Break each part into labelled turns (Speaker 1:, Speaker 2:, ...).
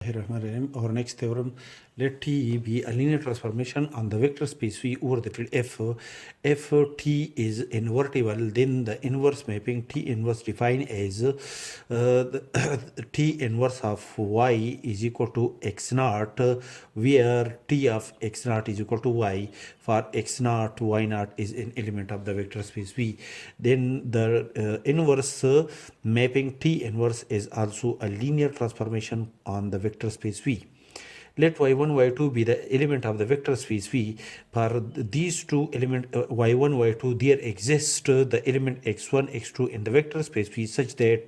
Speaker 1: Bismillahirrahmanirrahim. Our next theorem, let T be a linear transformation on the vector space V over the field F. If T is invertible, then the inverse mapping T inverse defined as T inverse of Y is equal to X naught, where T of X naught is equal to Y. For X naught, Y naught is an element of the vector space V. Then the inverse mapping T inverse is also a linear transformation on the vector space V. Let y1, y2 be the element of the vector space V. For these two elements, y1, y2, there exists the element x1, x2 in the vector space V such that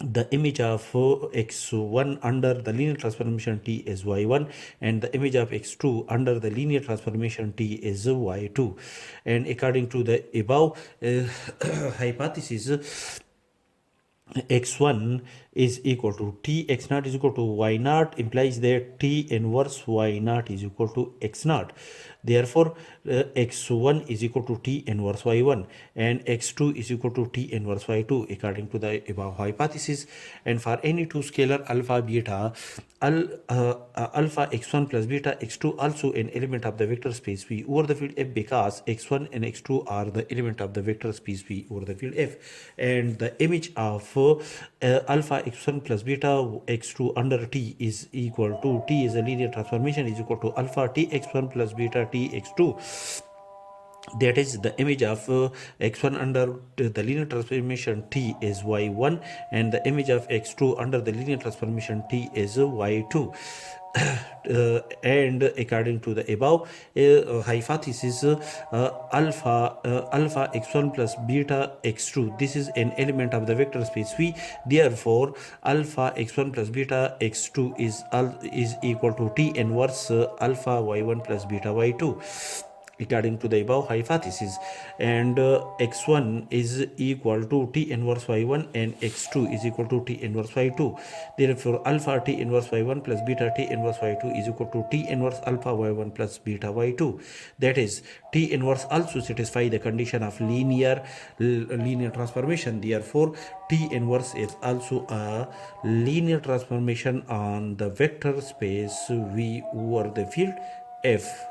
Speaker 1: the image of x1 under the linear transformation T is y1, and the image of x2 under the linear transformation T is y2. And according to the above hypothesis, x1 is equal to T x naught is equal to y naught implies that T inverse y naught is equal to x naught. Therefore, x1 is equal to T inverse y1 and x2 is equal to T inverse y2 according to the above hypothesis. And for any two scalar alpha beta, alpha x1 plus beta x2 also an element of the vector space V over the field F, because x1 and x2 are the element of the vector space V over the field F, and the image of alpha x1 plus beta x2 under T is equal to T is a linear transformation is equal to alpha T x1 plus beta T x2. That is, the image of x1 under the linear transformation T is y1, and the image of x2 under the linear transformation T is y2. And according to the above hypothesis, alpha x1 plus beta x2, this is an element of the vector space V. Therefore, alpha x1 plus beta x2 is equal to T inverse alpha y1 plus beta y2 according to the above hypothesis. And x1 is equal to T inverse y1 and x2 is equal to T inverse y2. Therefore, alpha T inverse y1 plus beta T inverse y2 is equal to T inverse alpha y1 plus beta y2. That is, T inverse also satisfy the condition of linear transformation. Therefore, T inverse is also a linear transformation on the vector space V over the field F.